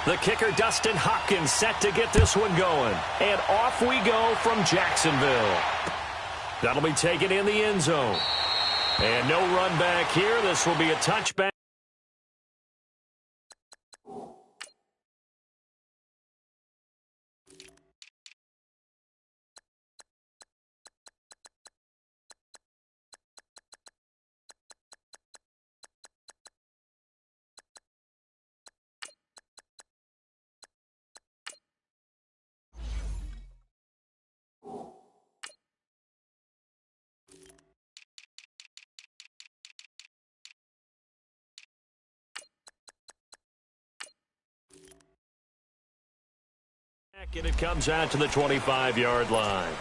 The kicker, Dustin Hopkins, set to get this one going. And off we go from Jacksonville. That'll be taken in the end zone. And no run back here. This will be a touchback. And it comes out to the 25-yard line.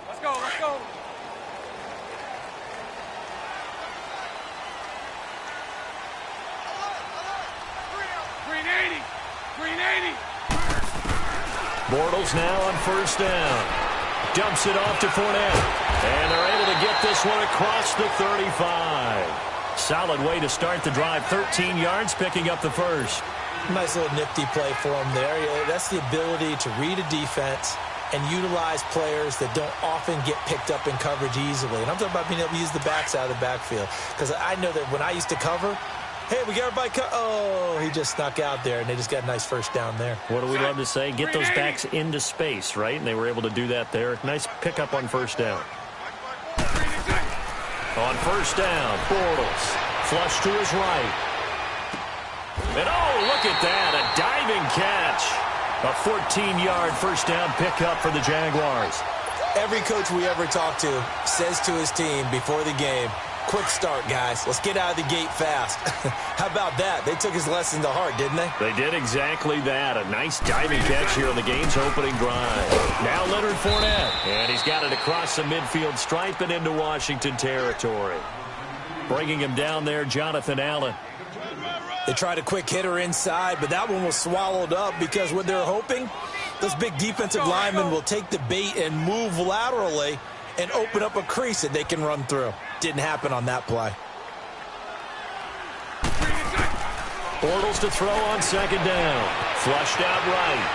Let's go, let's go. Bortles now on first down. Dumps it off to Fournette. And they're able to get this one across the 35. Solid way to start the drive. 13 yards, picking up the first. Nice little nifty play for him there. That's the ability to read a defense and utilize players that don't often get picked up in coverage easily. And I'm talking about being able to use the backs out of the backfield. Because I know that when I used to cover, hey, we got everybody oh, he just snuck out there, and they just got a nice first down there. What do we love to say? Get those backs into space, right? And they were able to do that there. Nice pickup on first down. On first down, Bortles. Flush to his right. And oh, look at that, a diving catch. A 14-yard first down pickup for the Jaguars. Every coach we ever talk to says to his team before the game, quick start, guys. Let's get out of the gate fast. How about that? They took his lesson to heart, didn't they? They did exactly that. A nice diving catch here on the game's opening drive. Now Leonard Fournette. And he's got it across the midfield stripe and into Washington territory. Bringing him down there, Jonathan Allen. They tried a quick hitter inside, but that one was swallowed up because what they're hoping, those big defensive linemen will take the bait and move laterally and open up a crease that they can run through. Didn't happen on that play. Bortles to throw on second down. Flushed out right.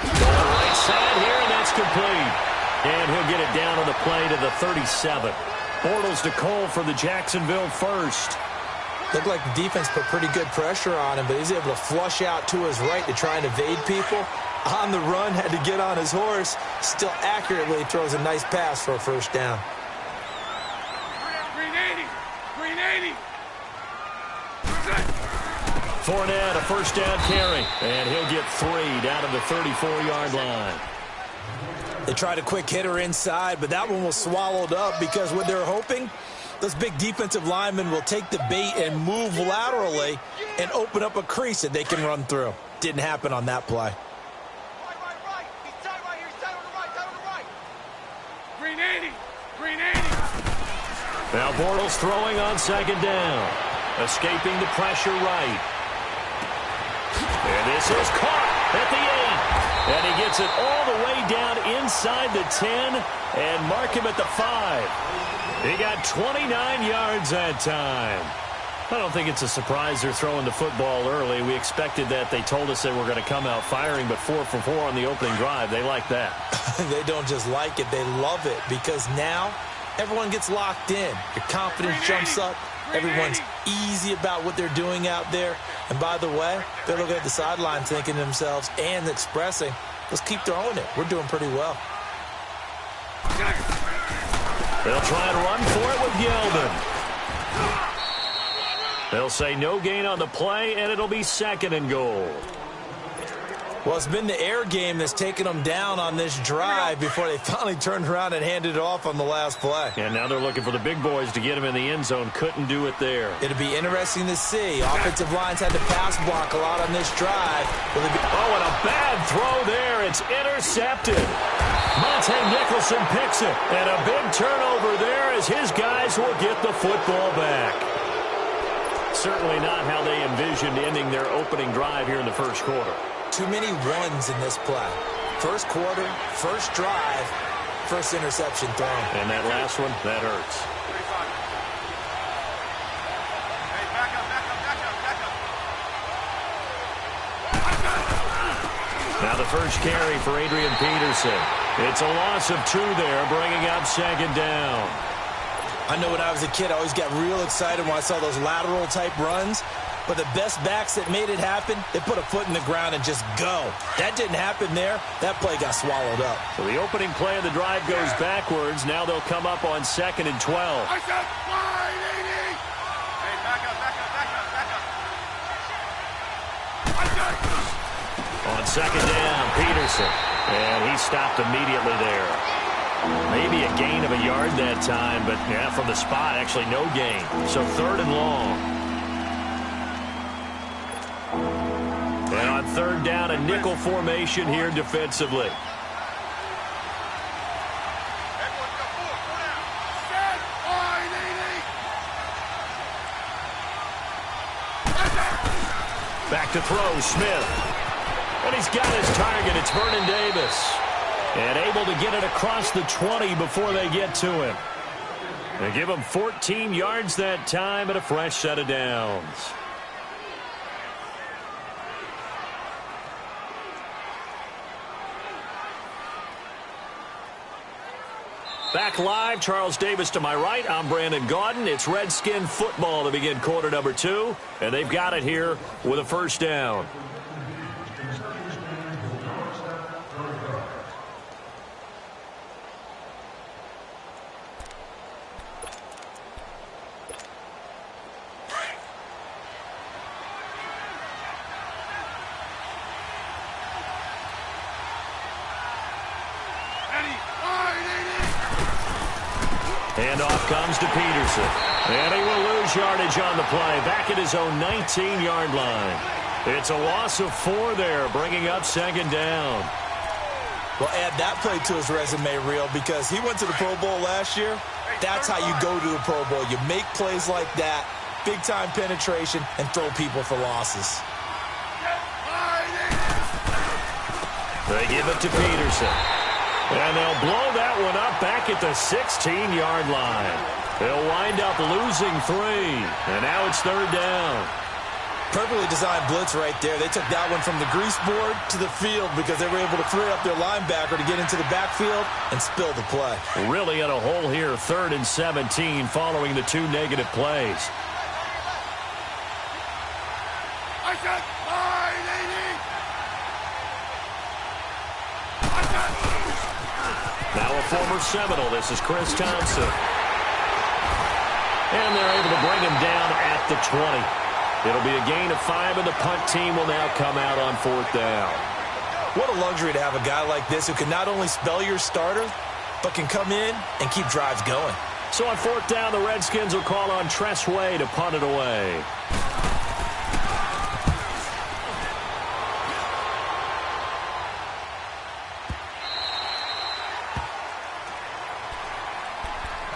Going right side here, and that's complete. And he'll get it down on the play to the 37. Bortles to Cole for the Jacksonville first. Looked like the defense put pretty good pressure on him, but he's able to flush out to his right to try and evade people. On the run, had to get on his horse. Still accurately throws a nice pass for a first down. Green 80. Fournette, a first down carry. And he'll get 3 down to the 34-yard line. They tried a quick hitter inside, but that one was swallowed up because what they're hoping, those big defensive linemen will take the bait and move laterally and open up a crease that they can run through. Didn't happen on that play. Green 80. Now Bortles throwing on second down. Escaping the pressure right. And this is caught at the 8. And he gets it all the way down inside the 10 and mark him at the 5. He got 29 yards that time. I don't think it's a surprise they're throwing the football early. We expected that. They told us they were going to come out firing, but 4 for 4 on the opening drive. They like that. They don't just like it. They love it because now everyone gets locked in. Your confidence jumps up. Everyone's easy about what they're doing out there. And by the way, they're looking at the sideline thinking to themselves and expressing, let's keep throwing it. We're doing pretty well. They'll try and run for it with Yeldon. They'll say no gain on the play, and it'll be 2nd and goal. Well, it's been the air game that's taken them down on this drive before they finally turned around and handed it off on the last play. And now they're looking for the big boys to get him in the end zone. Couldn't do it there. It'll be interesting to see. Offensive lines had to pass block a lot on this drive. Oh, and a bad throw there. It's intercepted. Monte Nicholson picks it. And a big turnover there as his guys will get the football back. certainly not how they envisioned ending their opening drive here in the first quarter. Too many ones in this play. First quarter, first drive, first interception thrown. And that last one, that hurts. Hey, back up, back up, back up, back up. Now the first carry for Adrian Peterson. It's a loss of 2 there, bringing up second down. I know when I was a kid, I always got real excited when I saw those lateral-type runs. But the best backs that made it happen, they put a foot in the ground and just go. That didn't happen there. That play got swallowed up. So the opening play of the drive goes backwards. Now they'll come up on 2nd and 12. I said 580. Hey, back up, back up, back up, back up. I said. On second down, Peterson. And he stopped immediately there. Maybe a gain of a yard that time, but yeah, from the spot, actually no gain. So 3rd and long. And on 3rd down, a nickel formation here defensively. Back to throw, Smith. And he's got his target. It's Vernon Davis. And able to get it across the 20 before they get to him. They give him 14 yards that time and a fresh set of downs. Back live, Charles Davis to my right. I'm Brandon Gaudin. It's Redskin football to begin quarter number 2. And they've got it here with a first down. Handoff comes to Peterson. And he will lose yardage on the play. Back at his own 19-yard line. It's a loss of 4 there, bringing up second down. Well, add that play to his resume reel because he went to the Pro Bowl last year. That's how you go to the Pro Bowl. You make plays like that, big-time penetration, and throw people for losses. They give it to Peterson. And they'll blow that one up back at the 16-yard line. They'll wind up losing 3. And now it's 3rd down. Perfectly designed blitz right there. They took that one from the grease board to the field because they were able to free up their linebacker to get into the backfield and spill the play. Really in a hole here, 3rd and 17 following the 2 negative plays. I said 580. Now a former Seminole. This is Chris Thompson. And they're able to bring him down at the 20. It'll be a gain of 5, and the punt team will now come out on 4th down. What a luxury to have a guy like this who can not only spell your starter, but can come in and keep drives going. So on 4th down, the Redskins will call on Tress Way to punt it away.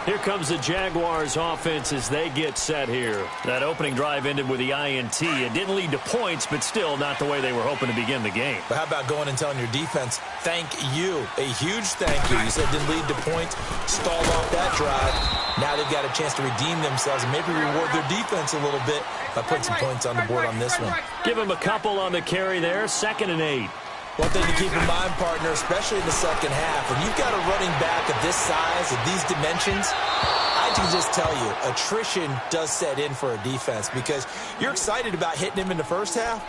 Here comes the Jaguars offense as they get set here. That opening drive ended with the INT. It didn't lead to points, but still not the way they were hoping to begin the game. But how about going and telling your defense, thank you, a huge thank you. You said it didn't lead to points, stalled off that drive. Now they've got a chance to redeem themselves and maybe reward their defense a little bit by putting some points on the board on this one. Give them a couple on the carry there, 2nd and 8. One thing to keep in mind, partner, especially in the second half, when you've got a running back of this size, of these dimensions, I can just tell you, attrition does set in for a defense because you're excited about hitting him in the first half.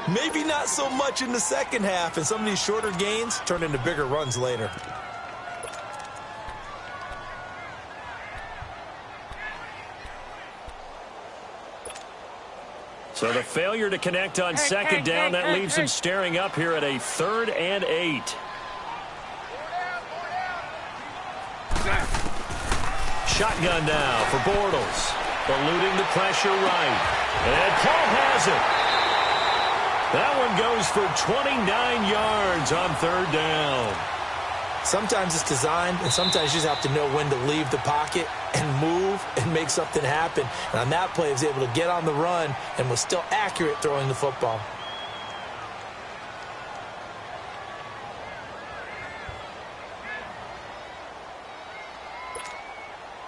Maybe not so much in the second half, and some of these shorter gains turn into bigger runs later. So the failure to connect on 2nd down, that leaves them staring up here at a 3rd and 8. Shotgun now for Bortles. Eluding the pressure right. And Paul has it. That one goes for 29 yards on 3rd down. Sometimes it's designed, and sometimes you just have to know when to leave the pocket and move and make something happen. And on that play, he was able to get on the run and was still accurate throwing the football.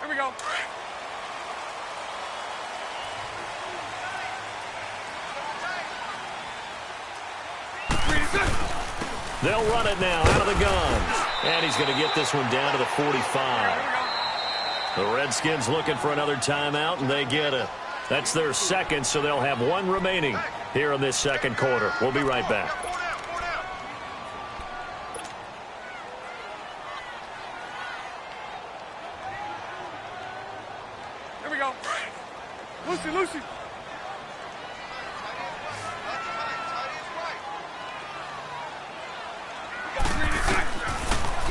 Here we go. They'll run it now out of the gun. And he's going to get this one down to the 45. The Redskins looking for another timeout, and they get it. That's their second, so they'll have one remaining here in this second quarter. We'll be right back. Here we go. Lucy.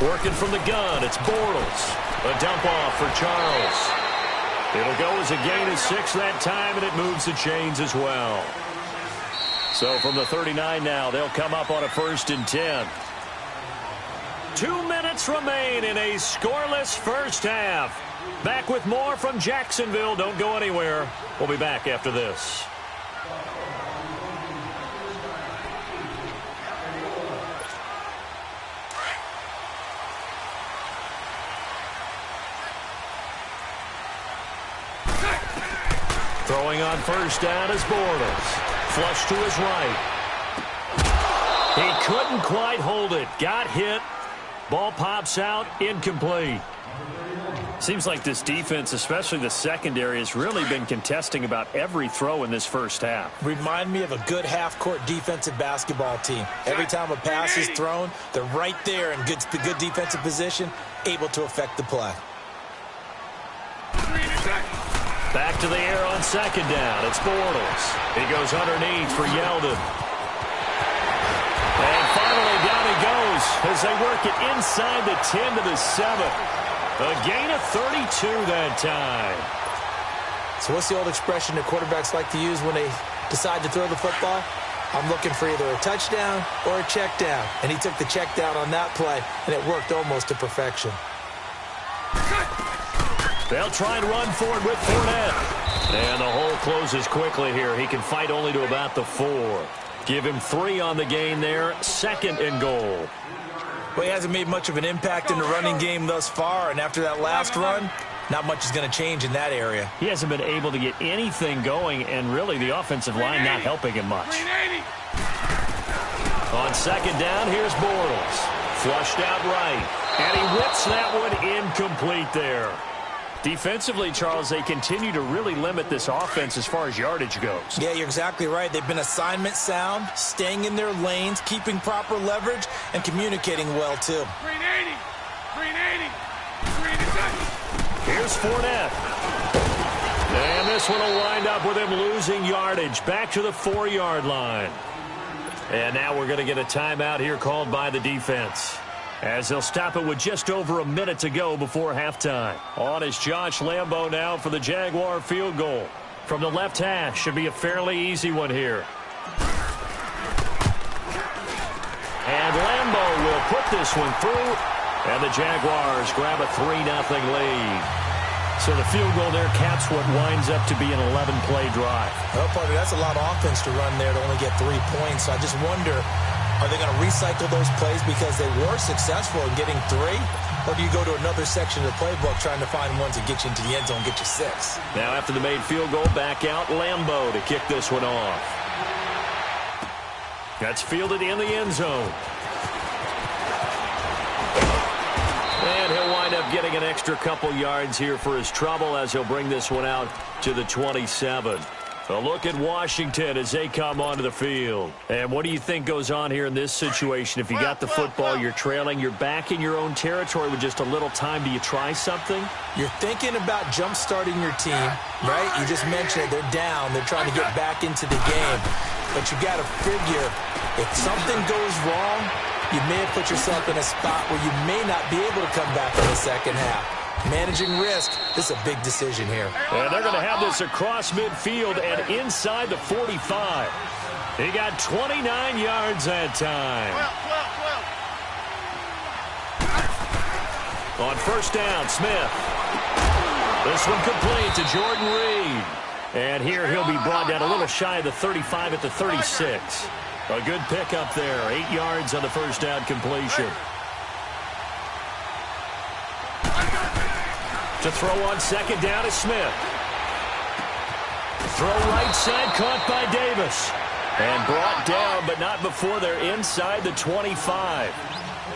Working from the gun, it's Bortles. A dump off for Charles. It'll go as a gain of 6 that time, and it moves the chains as well. So from the 39 now, they'll come up on a 1st and 10. 2 minutes remain in a scoreless first half. Back with more from Jacksonville. Don't go anywhere. We'll be back after this. Throwing on first down is Bortles. Flush to his right. He couldn't quite hold it. Got hit. Ball pops out. Incomplete. Seems like this defense, especially the secondary, has really been contesting about every throw in this first half. Remind me of a good half-court defensive basketball team. Every time a pass is thrown, they're right there in good defensive position, able to affect the play. Back to the air on second down. It's Bortles. He goes underneath for Yeldon. And finally down he goes as they work it inside the 10 to the 7. A gain of 32 that time. So what's the old expression that quarterbacks like to use when they decide to throw the football? I'm looking for either a touchdown or a check down. And he took the check down on that play, and it worked almost to perfection. They'll try and run forward with Fournette. And the hole closes quickly here. He can fight only to about the 4. Give him 3 on the gain there. 2nd and goal. Well, he hasn't made much of an impact in the running game thus far. And after that last run, not much is going to change in that area. He hasn't been able to get anything going, and really the offensive line not helping him much. On second down, here's Bortles. Flushed out right. And he whips that one incomplete there. Defensively, Charles, they continue to really limit this offense as far as yardage goes. Yeah, you're exactly right. They've been assignment sound, staying in their lanes, keeping proper leverage, and communicating well, too. 380. Here's Fournette. And this one will wind up with him losing yardage. Back to the 4-yard line. And now we're going to get a timeout here called by the defense, as they'll stop it with just over a minute to go before halftime. On is Josh Lambo now for the Jaguar field goal. From the left hash, should be a fairly easy one here. And Lambo will put this one through, and the Jaguars grab a 3-0 lead. So the field goal there caps what winds up to be an 11-play drive. Well, partner, that's a lot of offense to run there to only get 3 points. So I just wonder, are they going to recycle those plays because they were successful in getting 3? Or do you go to another section of the playbook trying to find ones that get you into the end zone and get you 6? Now after the made field goal, back out Lambo to kick this one off. That's fielded in the end zone. And he'll wind up getting an extra couple yards here for his trouble as he'll bring this one out to the 27. A look at Washington as they come onto the field. And what do you think goes on here in this situation? If you got the football, you're trailing, you're back in your own territory with just a little time. Do you try something? You're thinking about jump-starting your team, right? You just mentioned it. They're down. They're trying to get back into the game. But you got to figure, if something goes wrong, you may have put yourself in a spot where you may not be able to come back in the second half. Managing risk, this is a big decision here. And they're going to have this across midfield and inside the 45. He got 29 yards that time. 12. On first down, Smith. This one complete to Jordan Reed. And here he'll be brought down a little shy of the 35 at the 36. A good pickup there. 8 yards on the first down completion. To throw on second down is Smith. Throw right side, caught by Davis. And brought down, but not before they're inside the 25.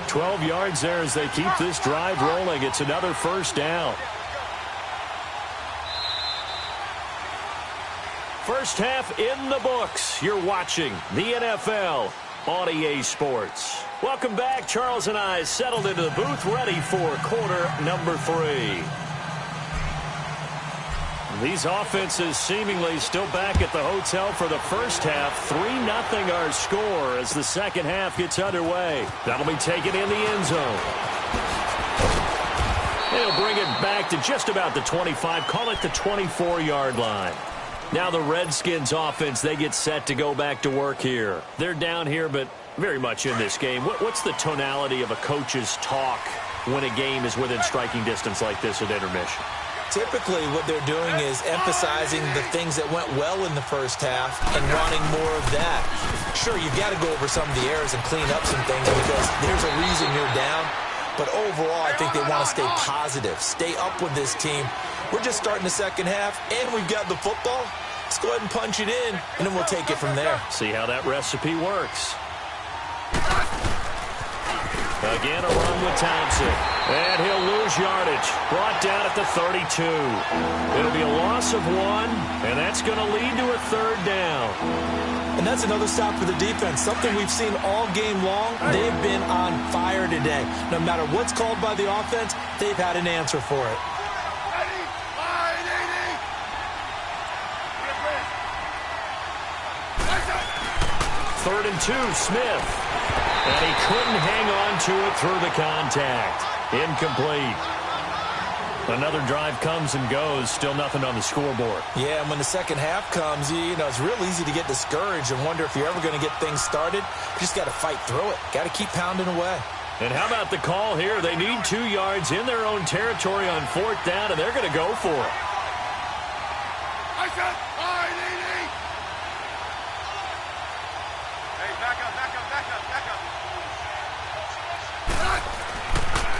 12 yards there as they keep this drive rolling. It's another first down. First half in the books. You're watching the NFL on EA Sports. Welcome back. Charles and I settled into the booth, ready for quarter number 3. These offenses seemingly still back at the hotel for the first half. 3-0 our score as the second half gets underway. That'll be taken in the end zone. They'll bring it back to just about the 25. Call it the 24-yard line. Now the Redskins offense, they get set to go back to work here. They're down here, but very much in this game. What's the tonality of a coach's talk when a game is within striking distance like this at intermission? Typically, what they're doing is emphasizing the things that went well in the first half and wanting more of that. Sure, you've got to go over some of the errors and clean up some things because there's a reason you're down. But overall, I think they want to stay positive, stay up with this team. We're just starting the second half, and we've got the football. Let's go ahead and punch it in, and then we'll take it from there. See how that recipe works. Again, a run with Thompson. And he'll lose yardage. Brought down at the 32. It'll be a loss of 1, and that's going to lead to a third down. And that's another stop for the defense. Something we've seen all game long. They've been on fire today. No matter what's called by the offense, they've had an answer for it. 3rd and 2, Smith. And he couldn't hang on to it through the contact. Incomplete. Another drive comes and goes. Still nothing on the scoreboard. Yeah, and when the second half comes, you know, it's real easy to get discouraged and wonder if you're ever going to get things started. You just got to fight through it. Got to keep pounding away. And how about the call here? They need 2 yards in their own territory on 4th down, and they're going to go for it.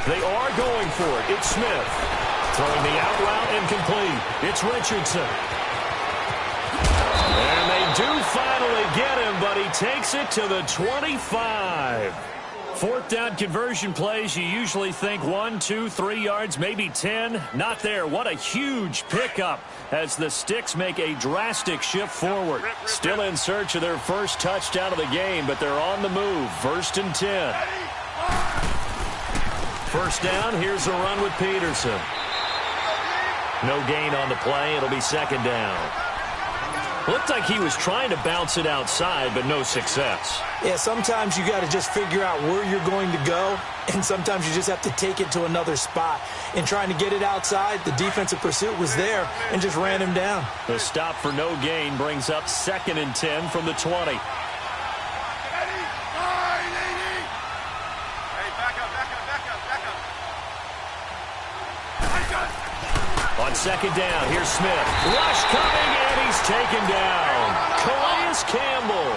They are going for it. It's Smith. Throwing the out route incomplete. It's Richardson. And they do finally get him, but he takes it to the 25. 4th down conversion plays, you usually think 1, 2, 3 yards, maybe 10. Not there. What a huge pickup as the Sticks make a drastic shift forward. Still in search of their first touchdown of the game, but they're on the move. 1st and 10. First down, here's a run with Peterson. No gain on the play. It'll be 2nd down. Looked like he was trying to bounce it outside, but no success. Yeah, sometimes you got to just figure out where you're going to go, and sometimes you just have to take it to another spot. In trying to get it outside, the defensive pursuit was there and just ran him down. The stop for no gain brings up 2nd and 10 from the 20. On 2nd down, here's Smith. Rush coming, and he's taken down. Calais Campbell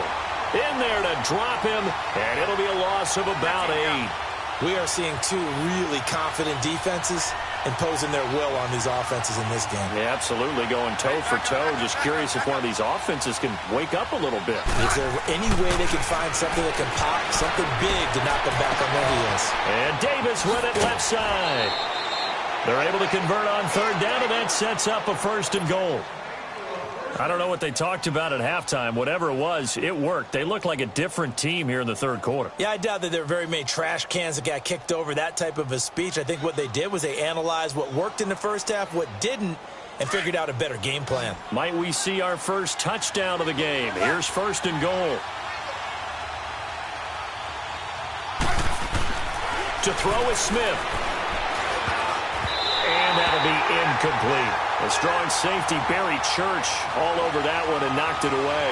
in there to drop him, and it'll be a loss of about 8. We are seeing 2 really confident defenses imposing their will on these offenses in this game. Yeah, absolutely, going toe for toe. Just curious if one of these offenses can wake up a little bit. Is there any way they can find something that can pop, something big to knock them back on their heels? And Davis with it left side. They're able to convert on 3rd down, and that sets up a 1st and goal. I don't know what they talked about at halftime. Whatever it was, it worked. They look like a different team here in the 3rd quarter. Yeah, I doubt that there were very many trash cans that got kicked over, that type of a speech. I think what they did was they analyzed what worked in the first half, what didn't, and figured out a better game plan. Might we see our first touchdown of the game? Here's 1st and goal. To throw is Smith. And that'll be incomplete. A strong safety, Barry Church, all over that one and knocked it away.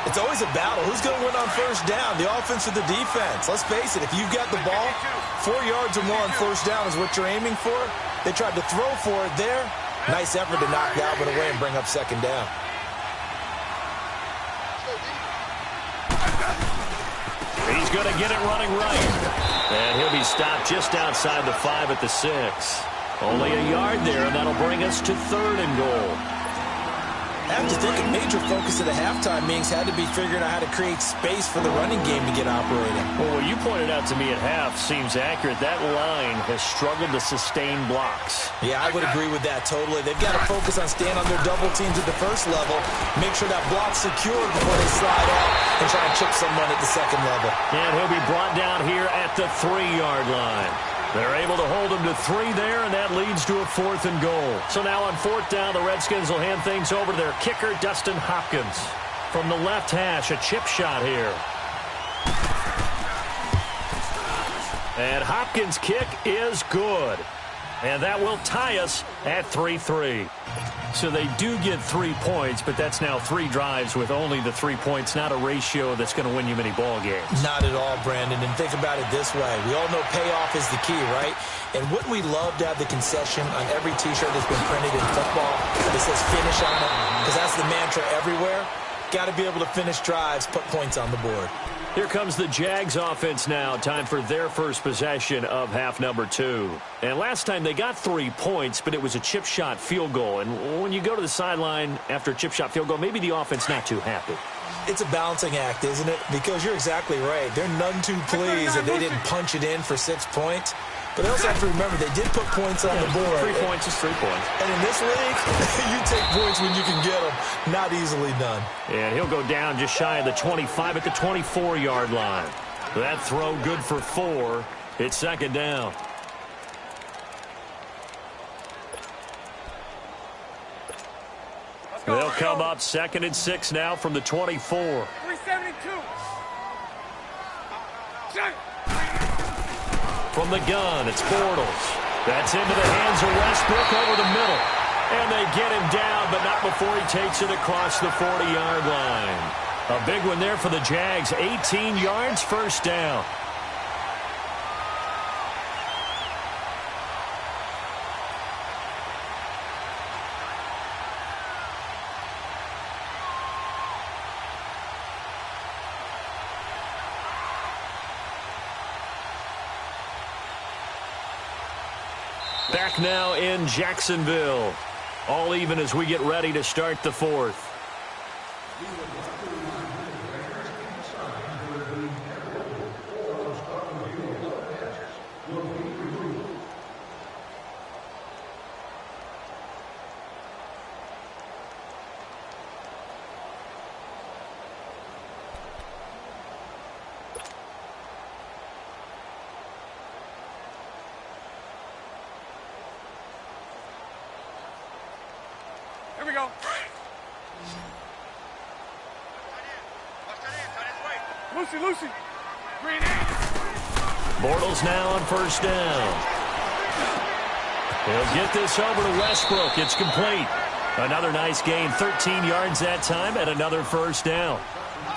It's always a battle. Who's going to win on first down, the offense or the defense? Let's face it, if you've got the ball, 4 yards or more on first down is what you're aiming for. They tried to throw for it there. Nice effort to knock that one away and bring up second down. He's going to get it running right. And he'll be stopped just outside the 5 at the 6. Only a yard there, and that'll bring us to 3rd and goal. I have to think a major focus of the halftime meetings had to be figuring out how to create space for the running game to get operating. Well, what you pointed out to me at half seems accurate. That line has struggled to sustain blocks. Yeah, I would agree with that totally. They've got to focus on staying on their double teams at the first level, make sure that block's secured before they slide out and try and chip someone at the second level. And he'll be brought down here at the 3-yard line. They're able to hold him to 3 there, and that leads to a 4th and goal. So now on 4th down, the Redskins will hand things over to their kicker, Dustin Hopkins. From the left hash, a chip shot here. And Hopkins' kick is good. And that will tie us at 3-3. So they do get 3 points, but that's now 3 drives with only the 3 points, not a ratio that's going to win you many ball games. Not at all, Brandon. And think about it this way. We all know payoff is the key, right? And wouldn't we love to have the concession on every T-shirt that's been printed in football that says finish on it? Because that's the mantra everywhere. Got to be able to finish drives, put points on the board. Here comes the Jags offense now. Time for their first possession of half number 2. And last time they got 3 points, but it was a chip shot field goal. And when you go to the sideline after a chip shot field goal, maybe the offense not too happy. It's a balancing act, isn't it? Because you're exactly right. They're none too pleased that they didn't punch it in for 6 points. But they also have to remember they did put points on the board. 3 points is 3 points. And in this league, you take points when you can get them. Not easily done. And he'll go down just shy of the 25 at the 24-yard line. That throw good for 4. It's second down. They'll come up 2nd and 6 now from the 24. 372. From the gun, it's Bortles. That's into the hands of Westbrook over the middle. And they get him down, but not before he takes it across the 40-yard line. A big one there for the Jags. 18 yards, first down. Back now in Jacksonville. All even as we get ready to start the 4th. Here we go. Lucy. Green in. Bortles now on first down. He'll get this over to Westbrook. It's complete. Another nice gain, 13 yards that time, and another first down.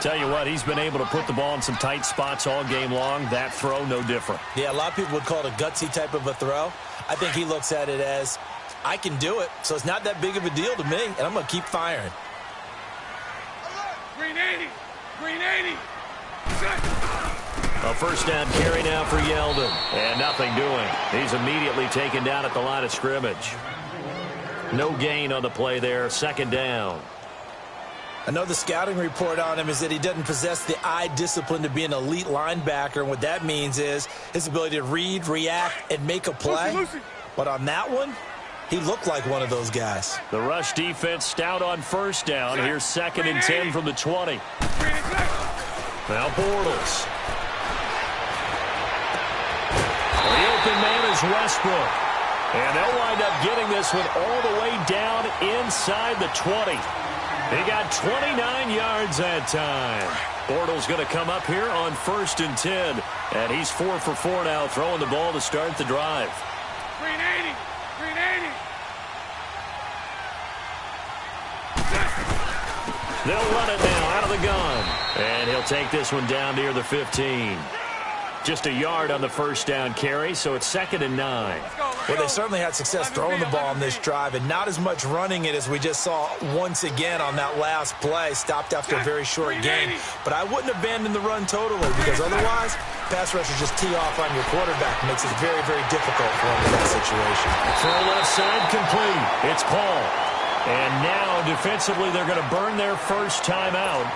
Tell you what, he's been able to put the ball in some tight spots all game long. That throw, no different. Yeah, a lot of people would call it a gutsy type of a throw. I think he looks at it as, I can do it, so it's not that big of a deal to me, and I'm going to keep firing. Green 80. A first down carry now for Yeldon. And nothing doing. He's immediately taken down at the line of scrimmage. No gain on the play there. Second down. I know the scouting report on him is that he doesn't possess the eye discipline to be an elite linebacker. And what that means is his ability to read, react, and make a play. Lucy. But on that one, he looked like one of those guys. The rush defense stout on first down. Here's 2nd and 10 from the 20. Now Bortles. The open man is Westbrook. And they'll wind up getting this one all the way down inside the 20. He got 29 yards that time. Bortles going to come up here on 1st and 10. And he's 4 for 4 now, throwing the ball to start the drive. Green 80. They'll run it now out of the gun. And he'll take this one down near the 15. Just a yard on the first down carry, so it's 2nd and 9. Well, they certainly had success throwing the ball on this drive, and not as much running it as we just saw once again on that last play, stopped after a very short gain. But I wouldn't abandon the run totally, because otherwise, pass rushers just tee off on your quarterback. It makes it very, very difficult for him in that situation. Throw left side complete. It's Paul. And now, defensively, they're going to burn their first timeout.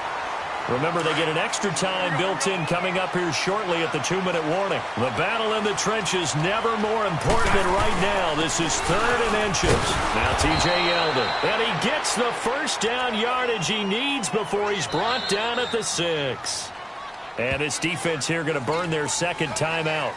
Remember, they get an extra time built in coming up here shortly at the 2-minute warning. The battle in the trenches never more important than right now. This is 3rd and inches. Now T.J. Yeldon. And he gets the first down yardage he needs before he's brought down at the 6. And this defense here going to burn their second timeout.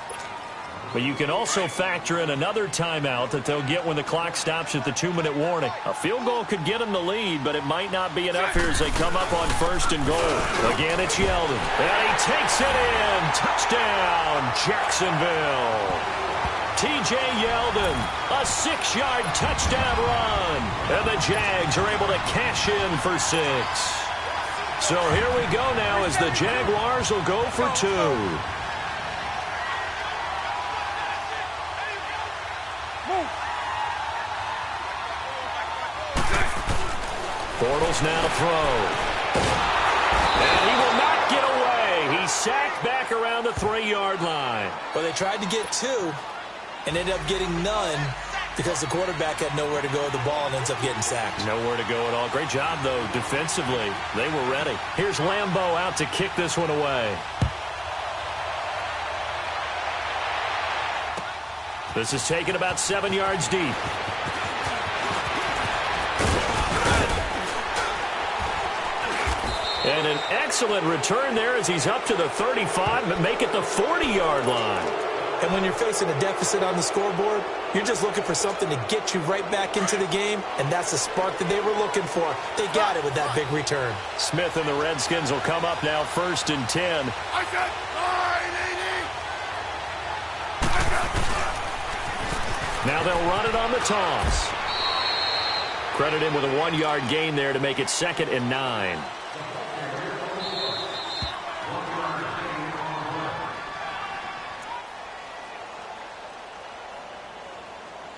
But you can also factor in another timeout that they'll get when the clock stops at the 2-minute warning. A field goal could get them the lead, but it might not be enough here as they come up on 1st and goal. Again, it's Yeldon. And he takes it in. Touchdown, Jacksonville. T.J. Yeldon, a 6-yard touchdown run. And the Jags are able to cash in for 6. So here we go now as the Jaguars will go for 2. Bortles now to throw. And he will not get away. He's sacked back around the 3-yard line. Well, they tried to get 2 and ended up getting none because the quarterback had nowhere to go with the ball and ends up getting sacked. Nowhere to go at all. Great job, though, defensively. They were ready. Here's Lambeau out to kick this one away. This is taken about 7 yards deep. And an excellent return there as he's up to the 35, but make it the 40-yard line. And when you're facing a deficit on the scoreboard, you're just looking for something to get you right back into the game, and that's the spark that they were looking for. They got it with that big return. Smith and the Redskins will come up now 1st and 10. Now they'll run it on the toss. Credit him with a 1-yard gain there to make it 2nd and 9.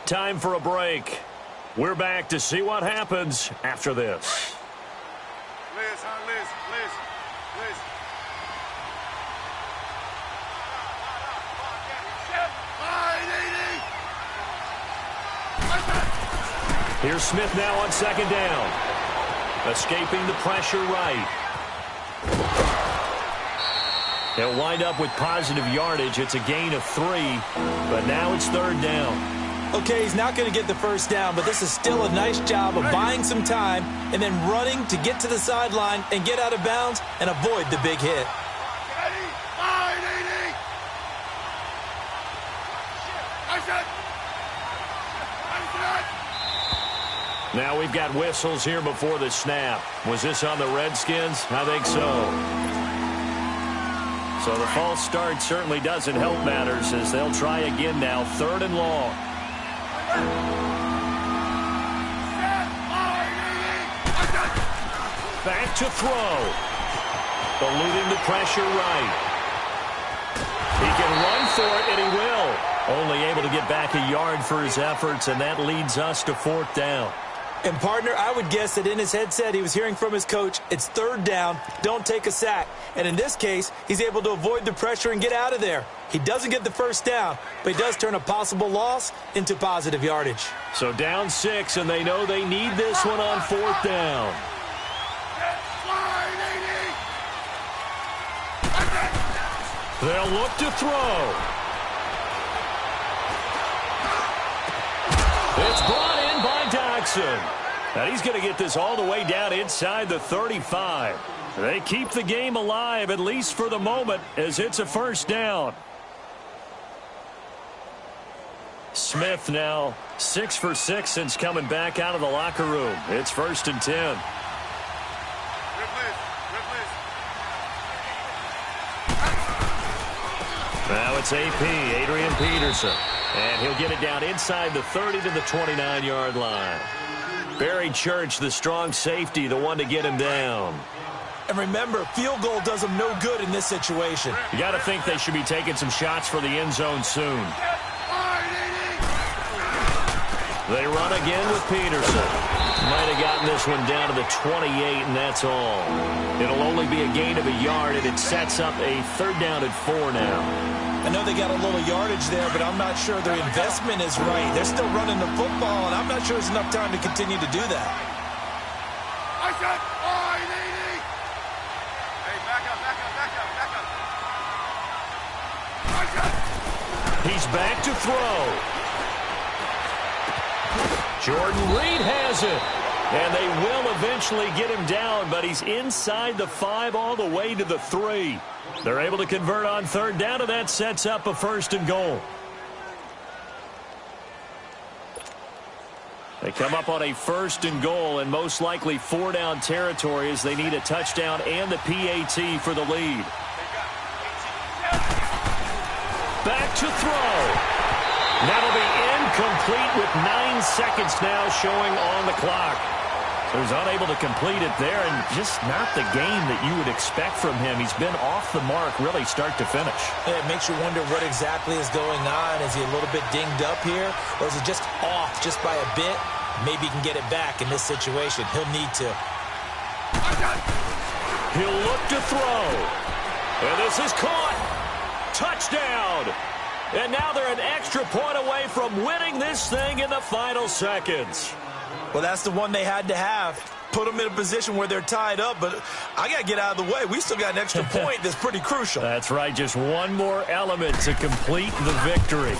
Time for a break. We're back to see what happens after this. Liz. Here's Smith now on 2nd down. Escaping the pressure right. He'll wind up with positive yardage. It's a gain of 3, but now it's 3rd down. Okay, he's not going to get the first down, but this is still a nice job of buying some time and then running to get to the sideline and get out of bounds and avoid the big hit. Now we've got whistles here before the snap. Was this on the Redskins? I think so. So the false start certainly doesn't help matters as they'll try again now, 3rd and long. Back to throw. Eluding the pressure right. He can run for it, and he will. Only able to get back a yard for his efforts, and that leads us to 4th down. And, partner, I would guess that in his headset he was hearing from his coach, it's 3rd down, don't take a sack. And in this case, he's able to avoid the pressure and get out of there. He doesn't get the first down, but he does turn a possible loss into positive yardage. So down 6, and they know they need this one on 4th down. They'll look to throw. It's brought in by Dodson. And he's going to get this all the way down inside the 35. They keep the game alive, at least for the moment, as it's a 1st down. Smith now 6 for 6 since coming back out of the locker room. It's 1st and 10. Now it's AP, Adrian Peterson. And he'll get it down inside the 30 to the 29-yard line. Barry Church, the strong safety, the one to get him down. And remember, field goal does them no good in this situation. You got to think they should be taking some shots for the end zone soon. They run again with Peterson. Might have gotten this one down to the 28, and that's all. It'll only be a gain of a yard, and it sets up a 3rd down and 4 now. I know they got a little yardage there, but I'm not sure their investment is right. They're still running the football, and I'm not sure there's enough time to continue to do that. I said, hey, back up. He's back to throw. Jordan Reed has it. And they will eventually get him down, but he's inside the 5 all the way to the 3. They're able to convert on 3rd down, and that sets up a 1st and goal. They come up on a 1st and goal, and most likely 4-down territory as they need a touchdown and the PAT for the lead. Back to throw. That'll be incomplete with 9 seconds now showing on the clock. So he's unable to complete it there, and just not the game that you would expect from him. He's been off the mark really start to finish. It makes you wonder what exactly is going on. Is he a little bit dinged up here, or is it just off just by a bit? Maybe he can get it back in this situation. He'll need to. He'll look to throw. And this is caught. Touchdown. And now they're an extra point away from winning this thing in the final seconds. Well, that's the one they had to have. Put them in a position where they're tied up, but I got to get out of the way. We still got an extra point that's pretty crucial. That's right, just one more element to complete the victory.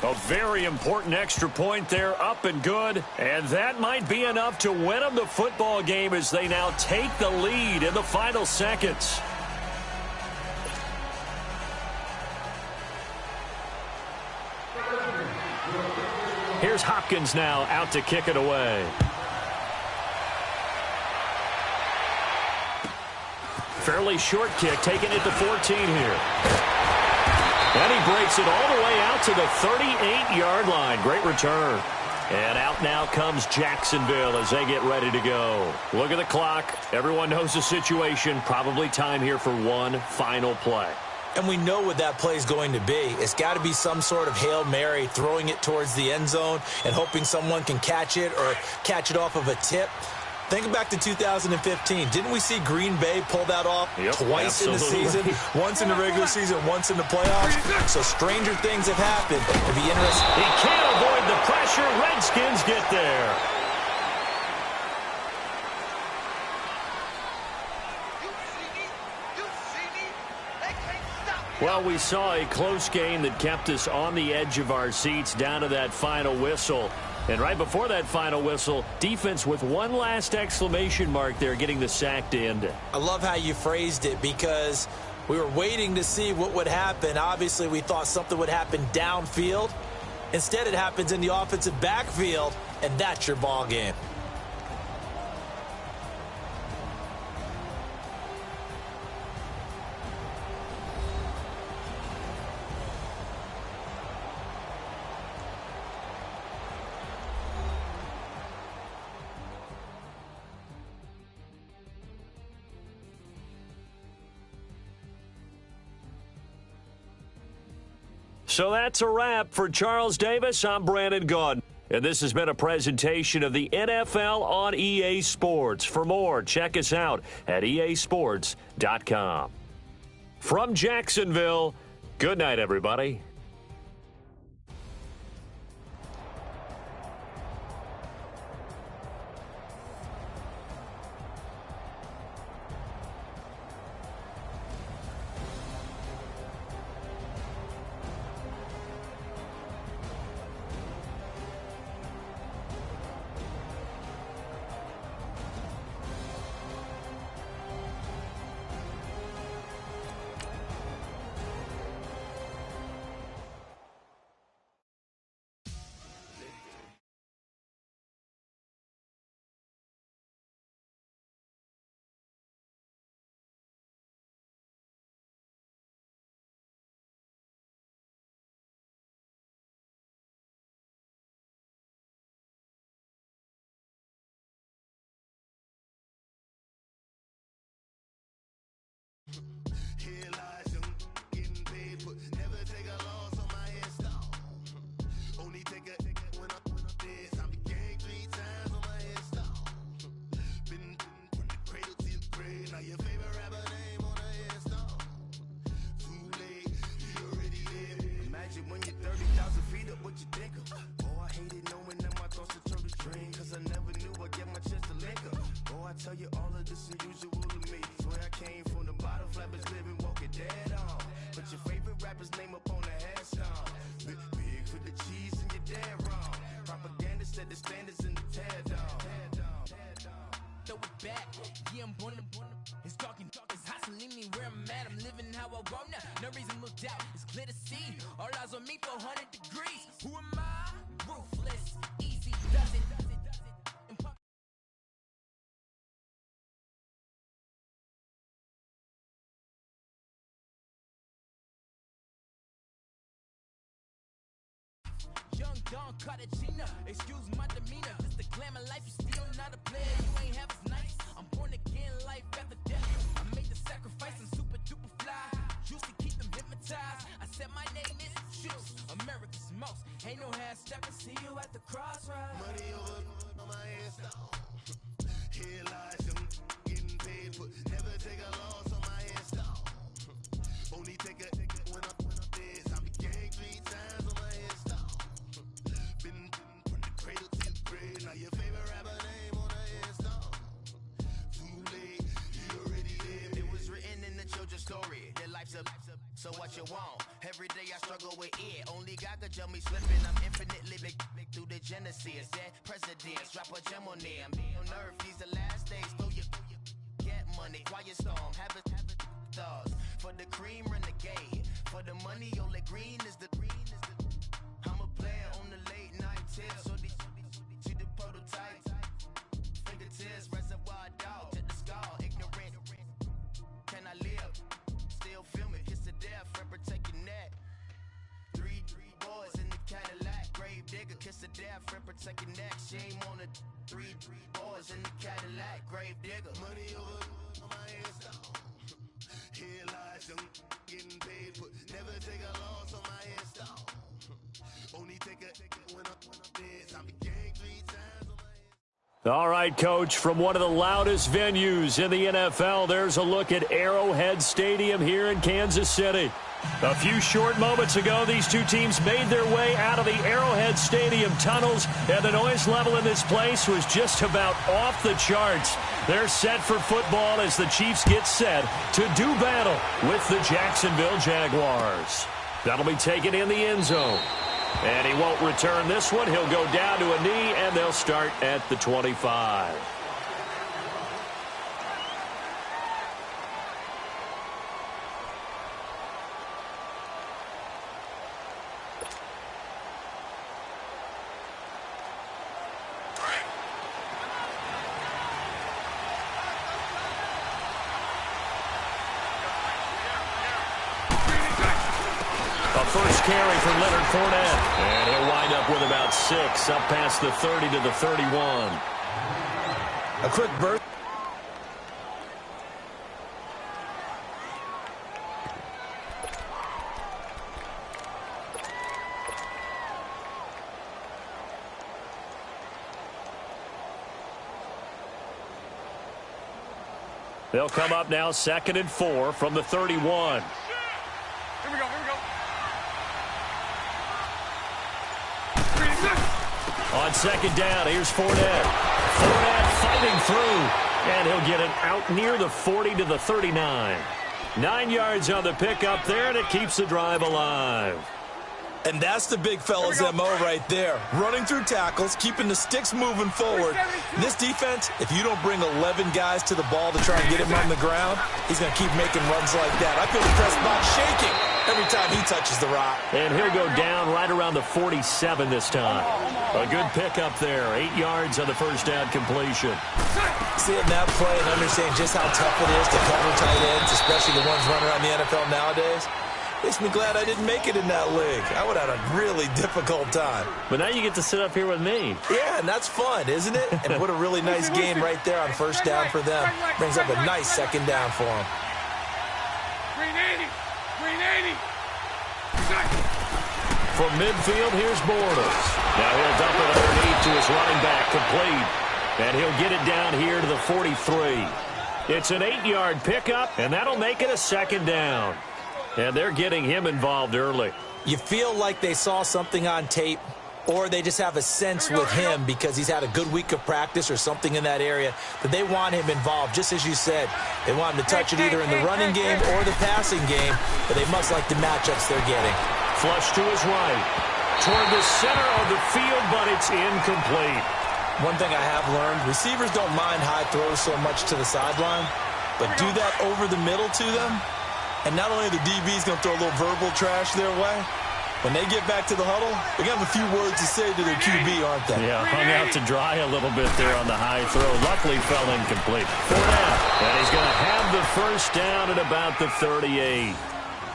A very important extra point there, up and good. And that might be enough to win them the football game as they now take the lead in the final seconds. Here's Hopkins now out to kick it away. Fairly short kick, taking it to 14 here. And he breaks it all the way out to the 38-yard line. Great return. And out now comes Jacksonville as they get ready to go. Look at the clock. Everyone knows the situation. Probably time here for one final play. And we know what that play is going to be. It's got to be some sort of Hail Mary, throwing it towards the end zone and hoping someone can catch it or catch it off of a tip. Think back to 2015. Didn't we see Green Bay pull that off twice absolutely. in the season? Once in the regular season, once in the playoffs. So stranger things have happened. It'd be interesting. He can't avoid the pressure. Redskins get there. Well, we saw a close game that kept us on the edge of our seats down to that final whistle. And right before that final whistle, defense with one last exclamation mark there, getting the sack to end it. I love how you phrased it because we were waiting to see what would happen. Obviously, we thought something would happen downfield. Instead, it happens in the offensive backfield, and that's your ball game. So that's a wrap for Charles Davis. I'm Brandon Gaudin. And this has been a presentation of the NFL on EA Sports. For more, check us out at easports.com. From Jacksonville, good night, everybody. Here lies young, getting paid, but never take a loss on my headstone. Only take a when I'm dead. I became 3 times on my headstone. Been from the cradle to the grave. Now your favorite rapper name on a headstone. Too late, you already there. Imagine when you're 30,000 feet up, what you think of? Oh, I hated knowing that my thoughts would turn to dream, cause I never knew I'd get my chance to link up. Oh, I tell you all of this unusual to me. Swear I came from the bottom, flappers living, walking dead on. Put your favorite rapper's name up on the headstone. Big for the cheese and you're dead wrong. Propaganda set the standards in the tear down. Throw it back, yeah, I'm born to it's talking, it's hustling me where I'm at. I'm living how I want now. No reason look out, it's clear to see. All eyes on me for 100 degrees. Who am I? Ruthless, easy does it. Young Don Cartagena, excuse my demeanor. This the glamour life, you still not a player. You ain't half as nice. I'm born again, life after death. I made the sacrifice, I'm super duper fly. Used to keep them hypnotized. I said my name is Juice, America's most. Ain't no half stepping. See you at the crossroads. Money over on my headstone. Here lies young, getting paid, but never take a loss on my headstone. Only take a when I'm dead. I became 3 times on my headstone. Been from the cradle to the grave. Now your favorite rapper name on a headstone. Too late, you already there. It was written in the children's story. Their life's up, so what you want? Every day I struggle with it. Only God could jump me slipping. I'm infinitely big through the genesis. Dead presidents, drop a gem on them. On earth, these the last days. Throw your get money, quiet storm. Have a thoughts for the cream renegade. For the money, only green is the. I'm a player on the late night tip. So see the prototype. Fingertips, reservoir dog to the skull. Ignorant. Can I live? Still film it. Kiss the death, friend, protect your neck. 3 boys in the Cadillac. Grave digger, kiss the death, friend, protect your neck. Shame on the 3 boys in the Cadillac. Grave digger. Money over on my headstone. Here lies young, getting paid, but never take a loss on my headstone. Only take a when I'm dead. I became 3 times on my headstone. All right, Coach, from one of the loudest venues in the NFL, there's a look at Arrowhead Stadium here in Kansas City. A few short moments ago, these two teams made their way out of the Arrowhead Stadium tunnels, and the noise level in this place was just about off the charts. They're set for football as the Chiefs get set to do battle with the Jacksonville Jaguars. That'll be taken in the end zone. And he won't return this one. He'll go down to a knee, and they'll start at the 25. First carry for Leonard Fournette. And he'll wind up with about 6, up past the 30 to the 31. A quick burst. They'll come up now 2nd and 4 from the 31. Here we go. On 2nd down, here's Fournette. Fournette fighting through, and he'll get it out near the 40 to the 39. 9 yards on the pickup there, and it keeps the drive alive. And that's the big fella's MO right there. Running through tackles, keeping the sticks moving forward. This defense, if you don't bring 11 guys to the ball to try and get him on the ground, he's going to keep making runs like that. I feel the press box shaking every time he touches the rock. And he'll go down right around the 47 this time. A good pickup there. 8 yards on the first down completion. Seeing that play and understanding just how tough it is to cover tight ends, especially the ones running around the NFL nowadays, makes me glad I didn't make it in that league. I would have had a really difficult time. But now you get to sit up here with me. Yeah, and that's fun, isn't it? And what a really nice game right there on first down for them. Brings up a nice 2nd down for them. Green 80. Green 80. From midfield, here's Bortles. Now he'll dump it underneath to his running back, complete. And he'll get it down here to the 43. It's an 8-yard pickup, and that'll make it a second down. And they're getting him involved early. You feel like they saw something on tape, or they just have a sense with him because he's had a good week of practice or something in that area that they want him involved, just as you said. They want him to touch it either in the running game or the passing game, but they must like the matchups they're getting. Flush to his right, toward the center of the field, but it's incomplete. One thing I have learned, receivers don't mind high throws so much to the sideline, but do that over the middle to them, and not only the DB's going to throw a little verbal trash their way, when they get back to the huddle, they're going to have a few words to say to their QB, aren't they? Yeah, hung out to dry a little bit there on the high throw. Luckily fell incomplete. Fournette, and he's going to have the first down at about the 38.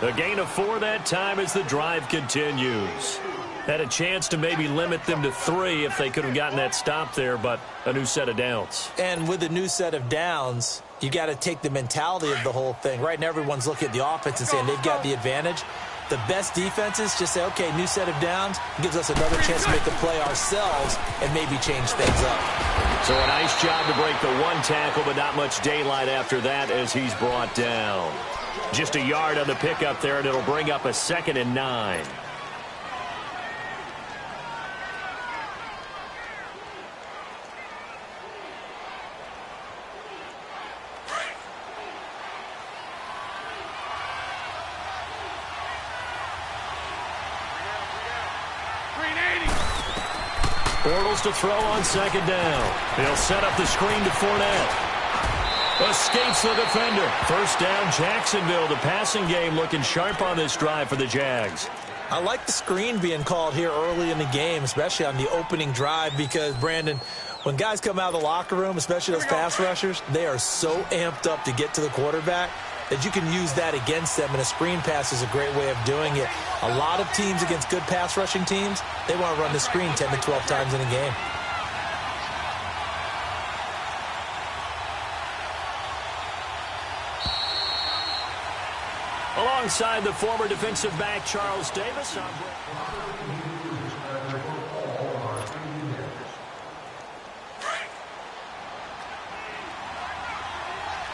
A gain of 4 that time as the drive continues. Had a chance to maybe limit them to 3 if they could have gotten that stop there, but a new set of downs. And with a new set of downs, you got to take the mentality of the whole thing. Right now, everyone's looking at the offense and saying they've got the advantage. The best defenses just say, okay, new set of downs, gives us another chance to make the play ourselves and maybe change things up. So a nice job to break the 1 tackle, but not much daylight after that as he's brought down. Just a yard on the pickup there, and it'll bring up a 2nd and 9. Bortles to throw on 2nd down. He'll set up the screen to Fournette. Escapes the defender. First down, Jacksonville. The passing game looking sharp on this drive for the Jags. I like the screen being called here early in the game, especially on the opening drive, because, Brandon, when guys come out of the locker room, especially those pass rushers, they are so amped up to get to the quarterback that you can use that against them, and a screen pass is a great way of doing it. A lot of teams against good pass rushing teams, they want to run the screen 10 to 12 times in a game. Alongside the former defensive back, Charles Davis.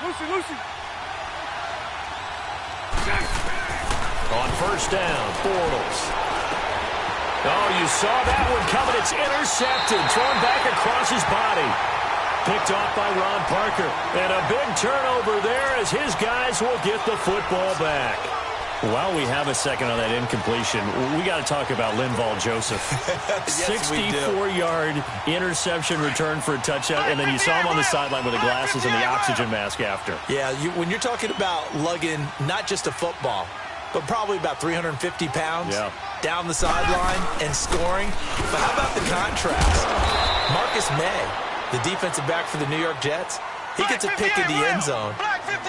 Lucy. On first down, Bortles. Oh, you saw that one coming. It's intercepted. Thrown back across his body. Picked off by Ron Parker. And a big turnover there as his guys will get the football back. While we have a second on that incompletion, we got to talk about Linval Joseph. Yes, 64-yard interception return for a touchdown, and then you saw him on the sideline with the glasses and the oxygen mask after. Yeah, when you're talking about lugging not just a football, but probably about 350 pounds down the sideline and scoring. But how about the contrast? Marcus May, the defensive back for the New York Jets, he gets a pick in the end zone,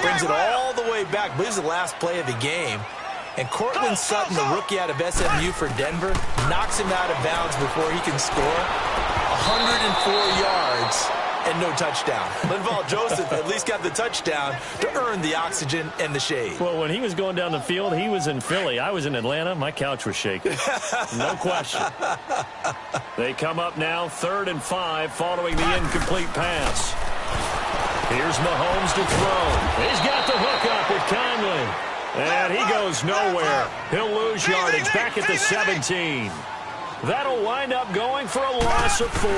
brings it all the way back, believes the last play of the game. And Cortland Sutton, the rookie out of SMU for Denver, knocks him out of bounds before he can score. 104 yards and no touchdown. Linval Joseph at least got the touchdown to earn the oxygen and the shade. Well, when he was going down the field, he was in Philly. I was in Atlanta. My couch was shaking. No question. They come up now, 3rd and 5, following the incomplete pass. Here's Mahomes to throw. He's got the hook up with Conley. And he goes nowhere. He'll lose yardage back at the 17. That'll wind up going for a loss of 4.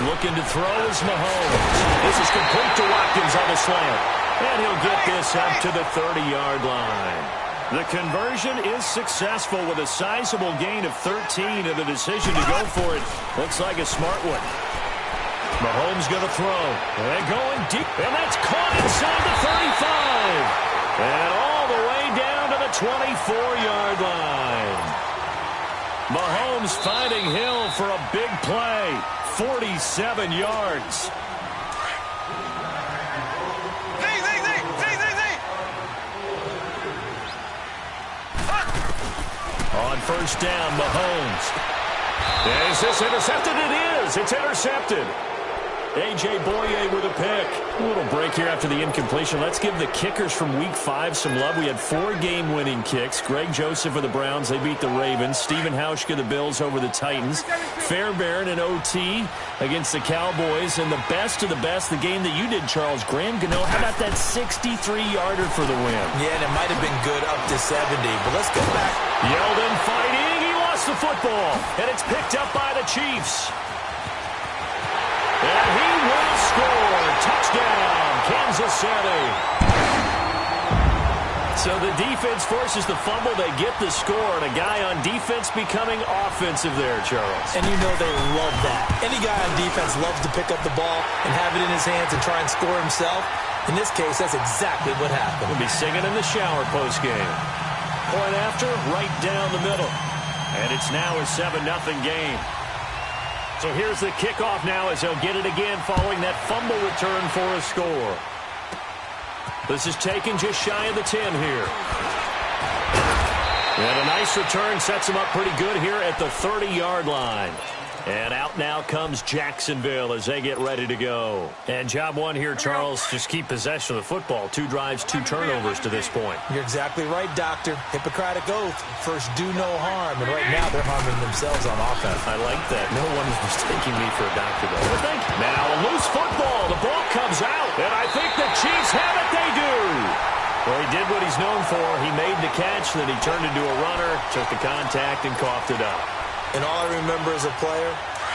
Looking to throw is Mahomes. This is complete to Watkins on the slant. And he'll get this up to the 30-yard line. The conversion is successful with a sizable gain of 13 and the decision to go for it. Looks like a smart one. Mahomes going to throw. And going deep. And that's caught inside the 35. And all the way down to the 24-yard line. Mahomes finding Hill for a big play. 47 yards. On first down, Mahomes. Is this intercepted? It is. It's intercepted. A.J. Boye with a pick. A little break here after the incompletion. Let's give the kickers from Week 5 some love. We had 4 game-winning kicks. Greg Joseph of the Browns, they beat the Ravens. Stephen Hauschka, the Bills, over the Titans. Fairbairn and OT against the Cowboys. And the best of the best, the game that you did, Charles, Graham Gano. How about that 63-yarder for the win? Yeah, and it might have been good up to 70, but let's go back. Yeldon fighting. He lost the football, and it's picked up by the Chiefs. And he will score. Touchdown, Kansas City. So the defense forces the fumble. They get the score, and a guy on defense becoming offensive there, Charles. And you know they love that. Any guy on defense loves to pick up the ball and have it in his hands and try and score himself. In this case, that's exactly what happened. We'll be singing in the shower postgame. Point after, right down the middle. And it's now a 7-0 game. So here's the kickoff now as he'll get it again following that fumble return for a score. This is taken just shy of the 10 here. And a nice return sets him up pretty good here at the 30-yard line. And out now comes Jacksonville as they get ready to go. And job one here, Charles, just keep possession of the football. 2 drives, 2 turnovers to this point. You're exactly right, Doctor. Hippocratic oath. First, do no harm. And right now, they're harming themselves on offense. I like that. No one is mistaking me for a doctor, though. Well, thank you. Now, a loose football. The ball comes out. And I think the Chiefs have it. They do. Well, he did what he's known for. He made the catch, then he turned into a runner, took the contact, and coughed it up. And all I remember as a player,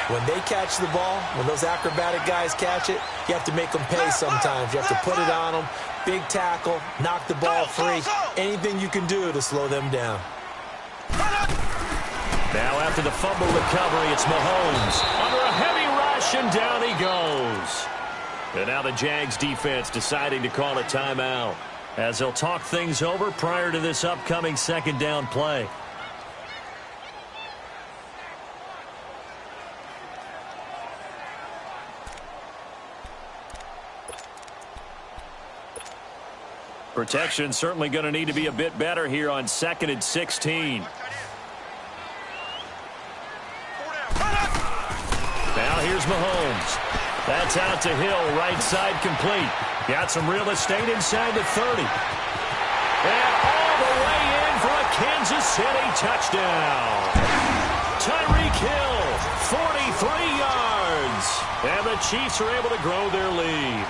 when they catch the ball, when those acrobatic guys catch it, you have to make them pay sometimes. You have to put it on them, big tackle, knock the ball free, anything you can do to slow them down. Now after the fumble recovery, it's Mahomes. Under a heavy rush, and down he goes. And now the Jags defense deciding to call a timeout as they'll talk things over prior to this upcoming second down play. Protection certainly going to need to be a bit better here on 2nd and 16. Now here's Mahomes. That's out to Hill, right side complete. Got some real estate inside the 30. And all the way in for a Kansas City touchdown. Tyreek Hill, 43 yards. And the Chiefs are able to grow their lead.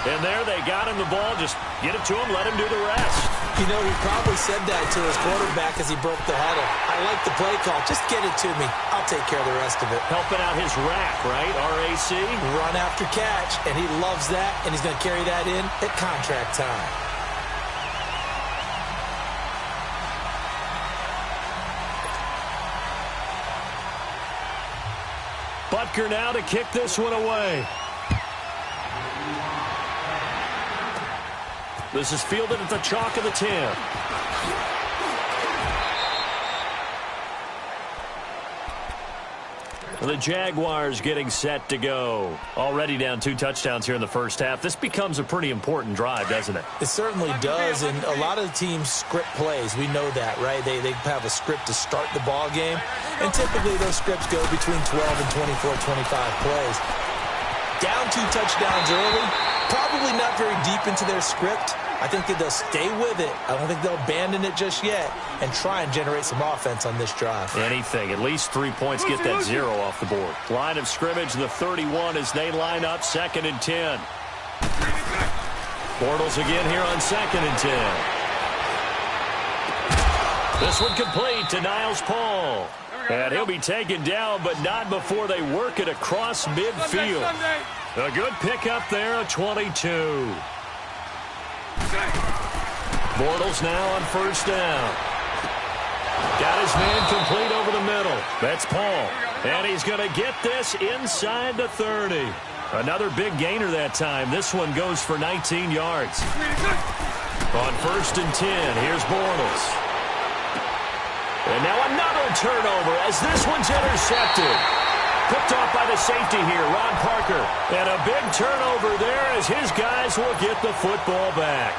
And there they got him the ball. Just get it to him, let him do the rest. You know, he probably said that to his quarterback as he broke the huddle. I like the play call. Just get it to me. I'll take care of the rest of it. Helping out his rack, right? RAC. Run after catch, and he loves that, and he's going to carry that in at contract time. Butker now to kick this one away. This is fielded at the chalk of the 10. The Jaguars getting set to go. Already down 2 touchdowns here in the first half. This becomes a pretty important drive, doesn't it? It certainly does, and a lot of the teams script plays. We know that, right? They have a script to start the ball game, and typically those scripts go between 12 and 24, 25 plays. Down 2 touchdowns early, probably not very deep into their script. I think that they'll stay with it. I don't think they'll abandon it just yet and try and generate some offense on this drive. Anything. At least 3 points. Get that 0 off the board. Line of scrimmage, the 31 as they line up 2nd and 10. Bortles again here on 2nd and 10. This one complete to Niles Paul. And he'll be taken down, but not before they work it across midfield. A good pickup there, a 22. Bortles now on 1st down. Got his man complete over the middle. That's Paul. And he's going to get this inside the 30. Another big gainer that time. This one goes for 19 yards. On 1st and 10, here's Bortles. And now another turnover as this one's intercepted. Picked off by the safety here, Ron Parker. And a big turnover there as his guys will get the football back.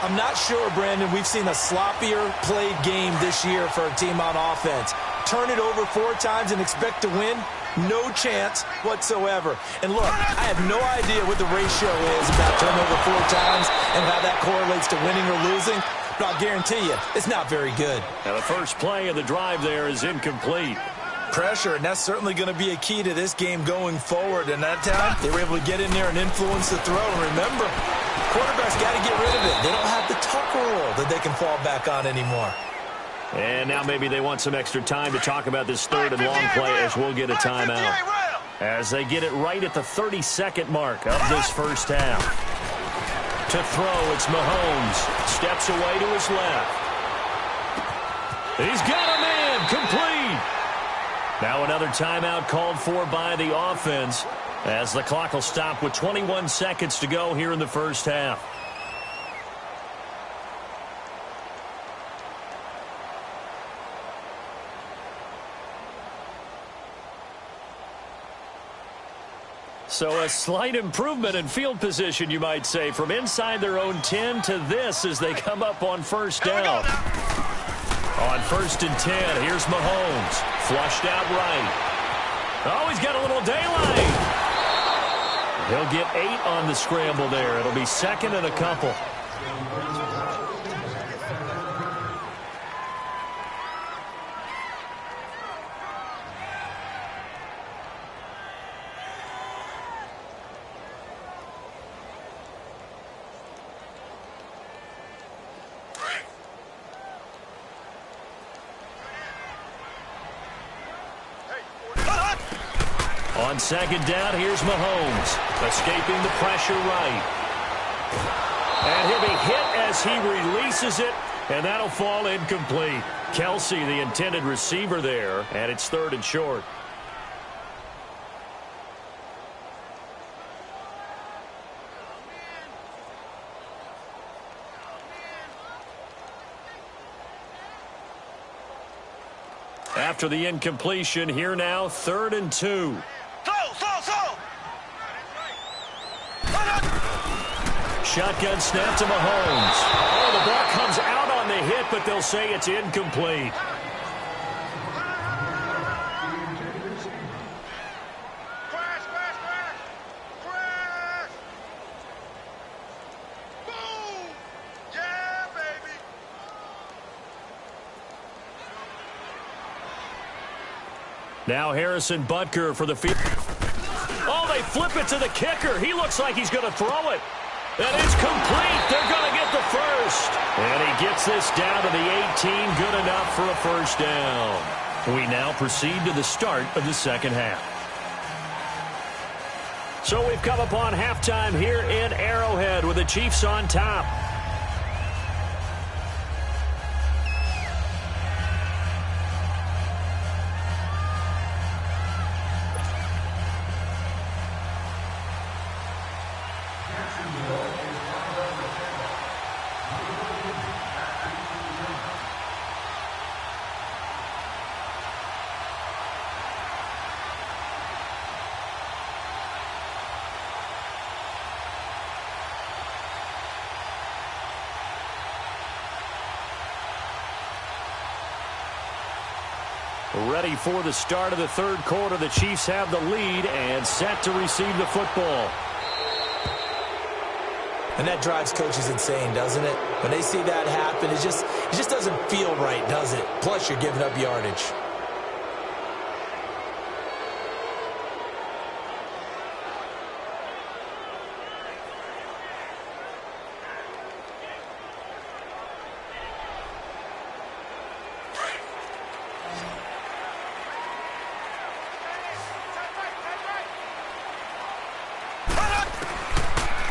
I'm not sure, Brandon, we've seen a sloppier played game this year for a team on offense. Turn it over 4 times and expect to win. No chance whatsoever. And look, I have no idea what the ratio is about turnover 4 times and how that correlates to winning or losing, but I'll guarantee you, it's not very good. Now the first play of the drive there is incomplete. Pressure, and that's certainly going to be a key to this game going forward. And that time, they were able to get in there and influence the throw. And remember, quarterbacks got to get rid of it. They don't have the tuck rule that they can fall back on anymore. And now maybe they want some extra time to talk about this third and long play as we'll get a timeout. As they get it right at the 32nd mark of this first half. To throw, it's Mahomes. Steps away to his left. He's got a man, complete. Now another timeout called for by the offense as the clock will stop with 21 seconds to go here in the first half. So a slight improvement in field position, you might say, from inside their own 10 to this as they come up on first down. On 1st and 10, here's Mahomes. Flushed out right. Oh, he's got a little daylight. He'll get 8 on the scramble there. It'll be 2nd and a couple. On 2nd down, here's Mahomes, escaping the pressure right. And he'll be hit as he releases it, and that'll fall incomplete. Kelsey, the intended receiver there, and it's 3rd and short. After the incompletion, here now, 3rd and 2. Shotgun snap to Mahomes. Oh, the ball comes out on the hit, but they'll say it's incomplete. Boom! Yeah, baby! Now Harrison Butker for the field. Oh, they flip it to the kicker. He looks like he's going to throw it. And it's complete. They're going to get the first. And he gets this down to the 18. Good enough for a first down. We now proceed to the start of the second half. So we've come upon halftime here in Arrowhead with the Chiefs on top. Ready for the start of the third quarter. The Chiefs have the lead and set to receive the football. And that drives coaches insane, doesn't it? When they see that happen, it just doesn't feel right, does it? Plus, you're giving up yardage.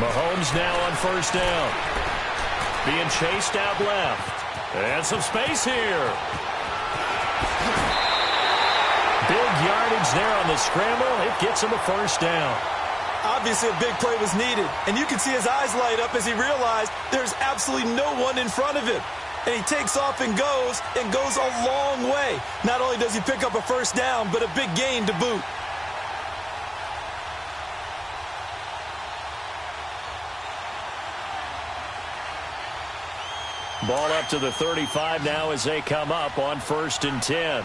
Mahomes now on first down. Being chased out left. And some space here. Big yardage there on the scramble. It gets him a first down. Obviously, a big play was needed. And you can see his eyes light up as he realized there's absolutely no one in front of him. And he takes off and goes a long way. Not only does he pick up a first down, but a big gain to boot. Ball up to the 35 now as they come up on 1st and 10.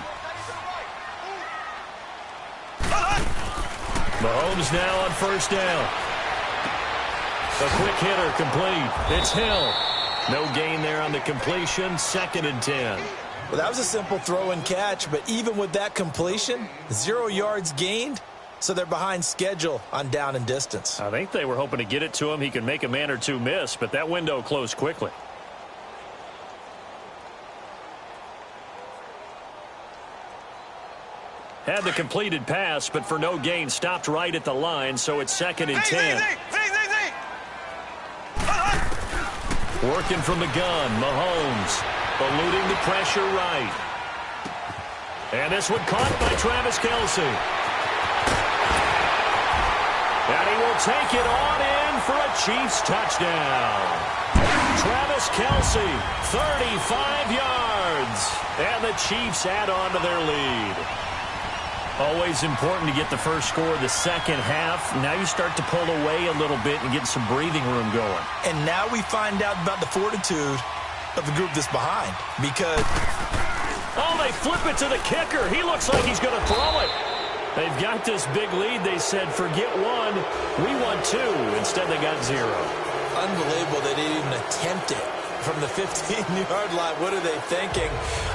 Mahomes now on first down. A quick hitter complete. It's Hill. No gain there on the completion. 2nd and 10. Well, that was a simple throw and catch, but even with that completion, 0 yards gained, so they're behind schedule on down and distance. I think they were hoping to get it to him. He can make a man or two miss, but that window closed quickly. Had the completed pass, but for no gain, stopped right at the line, so it's 2nd and 10. Working from the gun, Mahomes eluding the pressure right. And this one caught by Travis Kelce. And he will take it on in for a Chiefs touchdown. Travis Kelce, 35 yards. And the Chiefs add on to their lead. Always important to get the first score of the second half. Now you start to pull away a little bit and get some breathing room going. And now we find out about the fortitude of the group that's behind. Because... oh, they flip it to the kicker. He looks like he's going to throw it. They've got this big lead. They said, forget one. We want 2. Instead, they got 0. Unbelievable they didn't even attempt it from the 15-yard line. What are they thinking?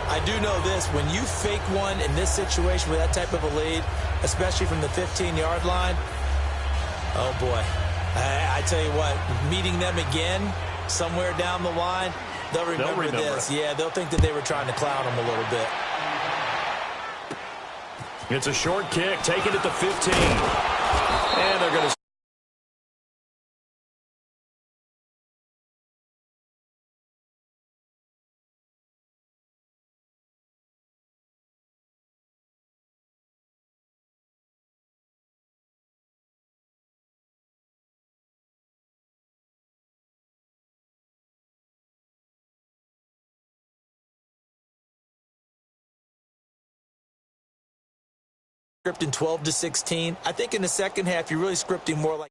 I do know this. When you fake one in this situation with that type of a lead, especially from the 15-yard line, oh, boy. I tell you what, meeting them again somewhere down the line, they'll remember this. Yeah, they'll think that they were trying to clown them a little bit. It's a short kick, taken at the 15. And they're going to... Scripting 12-16. I think in the second half, you're really scripting more like